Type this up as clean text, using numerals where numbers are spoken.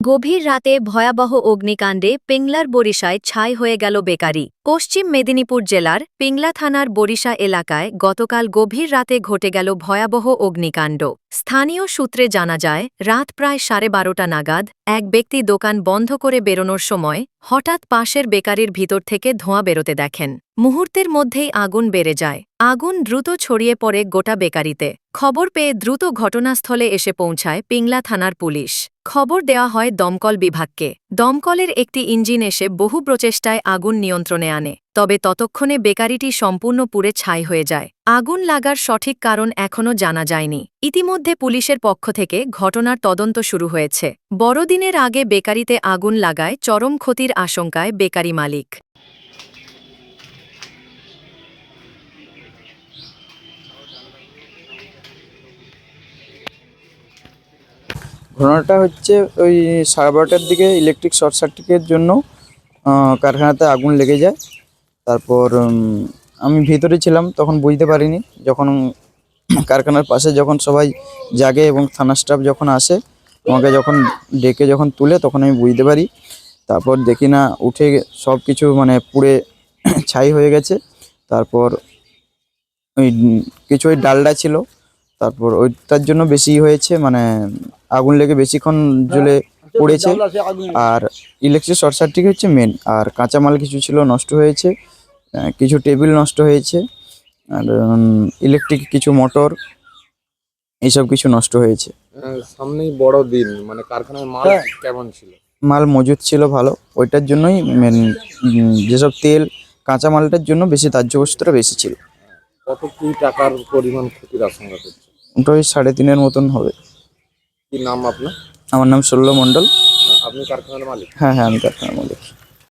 গভীর রাতে ভয়াবহ অগ্নিকাণ্ডে পিংলার বরিশায় ছাই হয়ে গেল বেকারি। পশ্চিম মেদিনীপুর জেলার পিংলা থানার বরিশা এলাকায় গতকাল গভীর রাতে ঘটে গেল ভয়াবহ অগ্নিকাণ্ড। স্থানীয় সূত্রে জানা যায়, রাত প্রায় 12:30 নাগাদ এক ব্যক্তি দোকান বন্ধ করে বেরোনোর সময় হঠাৎ পাশের বেকারির ভিতর থেকে ধোঁয়া বেরোতে দেখেন। মুহূর্তের মধ্যেই আগুন বেড়ে যায়। আগুন দ্রুত ছড়িয়ে পড়ে গোটা বেকারিতে। খবর পেয়ে দ্রুত ঘটনাস্থলে এসে পৌঁছায় পিংলা থানার পুলিশ। খবর দেওয়া হয় দমকল বিভাগকে। দমকলের একটি ইঞ্জিন এসে বহু প্রচেষ্টায় আগুন নিয়ন্ত্রণে আনে, তবে ততক্ষণে বেকারিটি সম্পূর্ণ পুড়ে ছাই হয়ে যায়। আগুন লাগার সঠিক কারণ এখনও জানা যায়নি। ইতিমধ্যে পুলিশের পক্ষ থেকে ঘটনার তদন্ত শুরু হয়েছে। বড়দিনের আগে বেকারিতে আগুন লাগায় চরম ক্ষতির আশঙ্কায় বেকারি মালিক। ঘটনাটা হচ্ছে ওই 12:30টার দিকে ইলেকট্রিক শর্ট সার্কিটের জন্য কারখানাতে আগুন লেগে যায়। তারপর আমি ভিতরে ছিলাম, তখন বুঝতে পারিনি। যখন কারখানার পাশে যখন সবাই জাগে এবং থানা স্টাফ যখন আসে, আমাকে যখন ডেকে যখন তুলে, তখন আমি বুঝতে পারি। তারপর দেখি না, উঠে সব কিছু মানে পুড়ে ছাই হয়ে গেছে। তারপর ওই কিছু ওই ডালডা ছিল, তারপর ওইটার জন্য বেশি হয়েছে, মানে আগুন লেগে বেশিক্ষণ জ্বলে পড়েছে। আর ইলেকট্রিক শর্ট সার্কিট হচ্ছে মেন। আর কাঁচামাল কিছু ছিল নষ্ট হয়েছে, কিছু টেবিল নষ্ট হয়েছে, আর ইলেকট্রিক কিছু মোটর এইসব কিছু নষ্ট হয়েছে। সামনেই বড় দিন, মানে কারখানার মাল কেমন ছিল? মাল মজুদ ছিল ভালো, ওইটার জন্যই মেন। যেসব তেল কাঁচামালটার জন্য বেশি দাহ্যবস্তুটা বেশি ছিল। কত কি টাকার পরিমাণ ক্ষতির আশঙ্কা করছে? ওটা ওই 3.5-এর মতন হবে। কি নাম আপনার? আমার নাম শল্য মণ্ডল। আপনি কারখানার মালিক? হ্যাঁ, আমি কারখানার মালিক।